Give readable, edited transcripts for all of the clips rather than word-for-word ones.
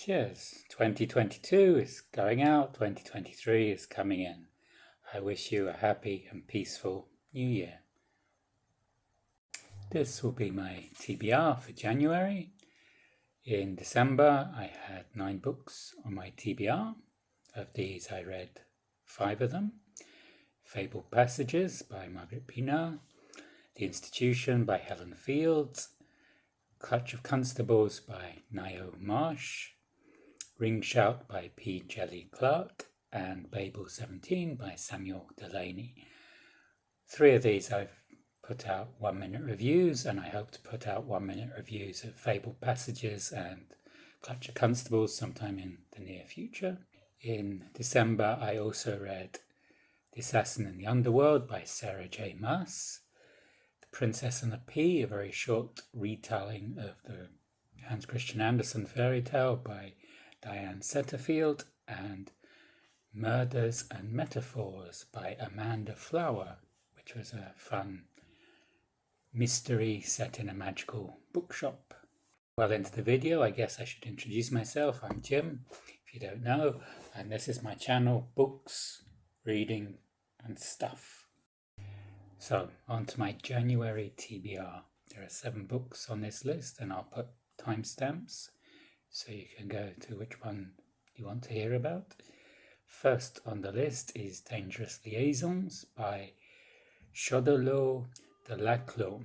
Cheers. 2022 is going out, 2023 is coming in. I wish you a happy and peaceful new year. This will be my TBR for January. In December, I had 9 books on my TBR. Of these, I read 5 of them. Fabled Passages by Margaret Pinard, The Institution by Helen Fields, Clutch of Constables by Ngaio Marsh, Ring Shout by P. Djeli Clark, and Babel 17 by Samuel Delany. 3 of these I've put out 1-minute reviews, and I hope to put out 1-minute reviews of Fabled Passages and Clutch of Constables sometime in the near future. In December, I also read The Assassin in the Underworld by Sarah J. Maas, The Princess and the Pea, a very short retelling of the Hans Christian Andersen fairy tale by Diane Setterfield, and Murders and Metaphors by Amanda Flower, which was a fun mystery set in a magical bookshop. Well, into the video, I guess I should introduce myself. I'm Jim, if you don't know, and this is my channel, Books, Reading and Stuff. So, on to my January TBR. There are 7 books on this list, and I'll put timestamps so you can go to which one you want to hear about. First on the list is Dangerous Liaisons by Choderlos de Laclos.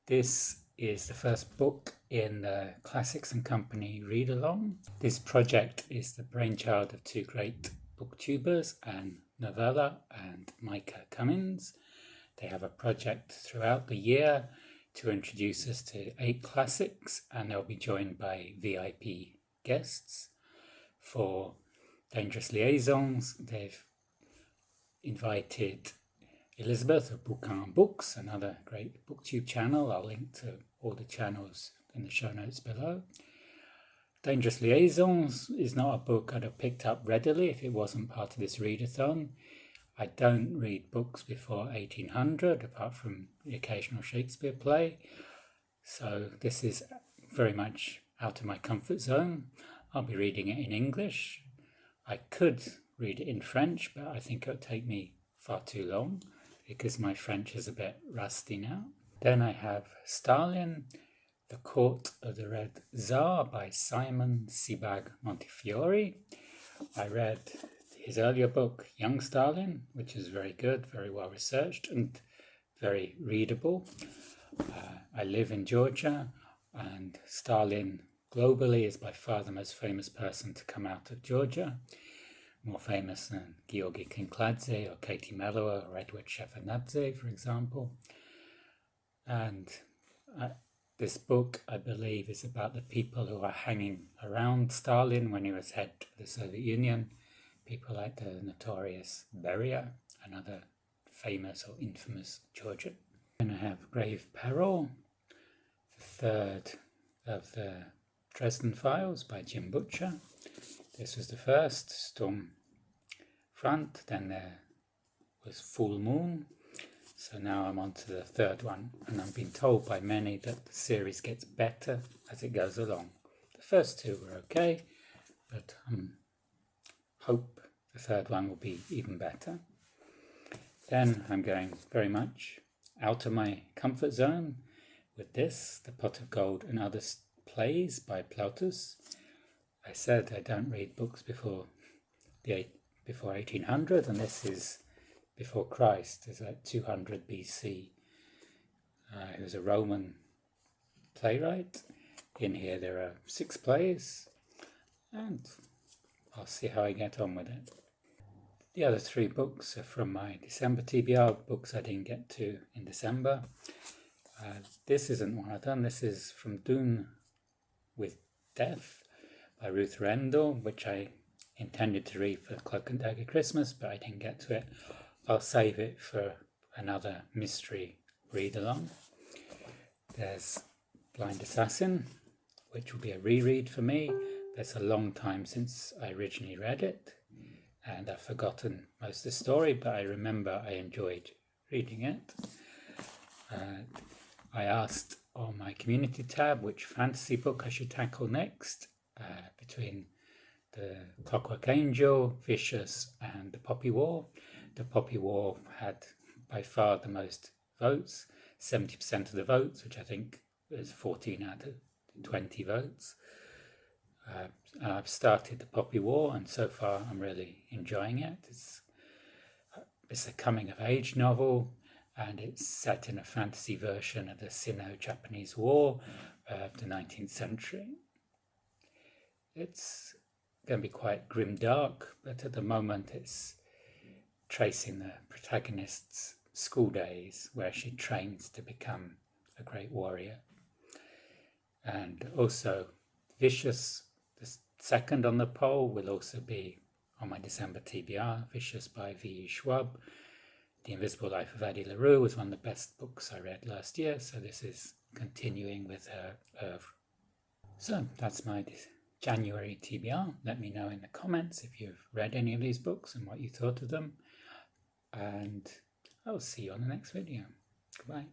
This is the first book in the Classics and Company read-along. This project is the brainchild of 2 great booktubers, Anne Novella and Micah Cummins. They have a project throughout the year to introduce us to 8 classics, and they'll be joined by VIP guests. For Dangerous Liaisons, they've invited Elizabeth of Bouquin Books, another great booktube channel. I'll link to all the channels in the show notes below. Dangerous Liaisons is not a book I'd have picked up readily if it wasn't part of this readathon. I don't read books before 1800, apart from the occasional Shakespeare play, so this is very much out of my comfort zone. I'll be reading it in English. I could read it in French, but I think it would take me far too long because my French is a bit rusty now. Then I have Stalin, The Court of the Red Tsar by Simon Sebag Montefiore. I read his earlier book, Young Stalin, which is very good, very well researched and very readable. I live in Georgia, and Stalin globally is by far the most famous person to come out of Georgia, more famous than Georgi Kinkladze or Katie Melua or Edward Shevardnadze, for example. And this book, I believe, is about the people who are hanging around Stalin when he was head of the Soviet Union, people like the notorious Beria, another famous or infamous Georgian. Then I have Grave Peril, the 3rd of the Dresden Files by Jim Butcher. This was the first, Storm Front, then there was Full Moon, so now I'm on to the 3rd one, and I'm being told by many that the series gets better as it goes along. The first 2 were okay, but hope the 3rd one will be even better. Then I'm going very much out of my comfort zone with this, The Pot of Gold and Other Plays by Plautus. I said I don't read books before 1800, and this is before Christ. It's like 200 BC. He was a Roman playwright. In here there are 6 plays, and I'll see how I get on with it. The other 3 books are from my December TBR, books I didn't get to in December. This isn't one of them. This is from Doon with Death by Ruth Rendell, which I intended to read for Cloak and Dagger Christmas, but I didn't get to it. I'll save it for another mystery read-along. There's Blind Assassin, which will be a reread for me. It's a long time since I originally read it, and I've forgotten most of the story, but I remember I enjoyed reading it. I asked on my community tab which fantasy book I should tackle next, between the Clockwork Angel, Vicious, and the Poppy War. The Poppy War had by far the most votes, 70% of the votes, which I think is 14 out of 20 votes. I've started the Poppy War, and so far I'm really enjoying it. It's a coming-of-age novel, and it's set in a fantasy version of the Sino-Japanese War of the 19th century. It's going to be quite grimdark, but at the moment it's tracing the protagonist's school days, where she trains to become a great warrior. And also Vicious, the second on the poll, will also be on my December TBR. Vicious by V E Schwab. The Invisible Life of Addie LaRue was one of the best books I read last year, so this is continuing with her oeuvre. So that's my January TBR. Let me know in the comments if you've read any of these books and what you thought of them. And I'll see you on the next video. Goodbye.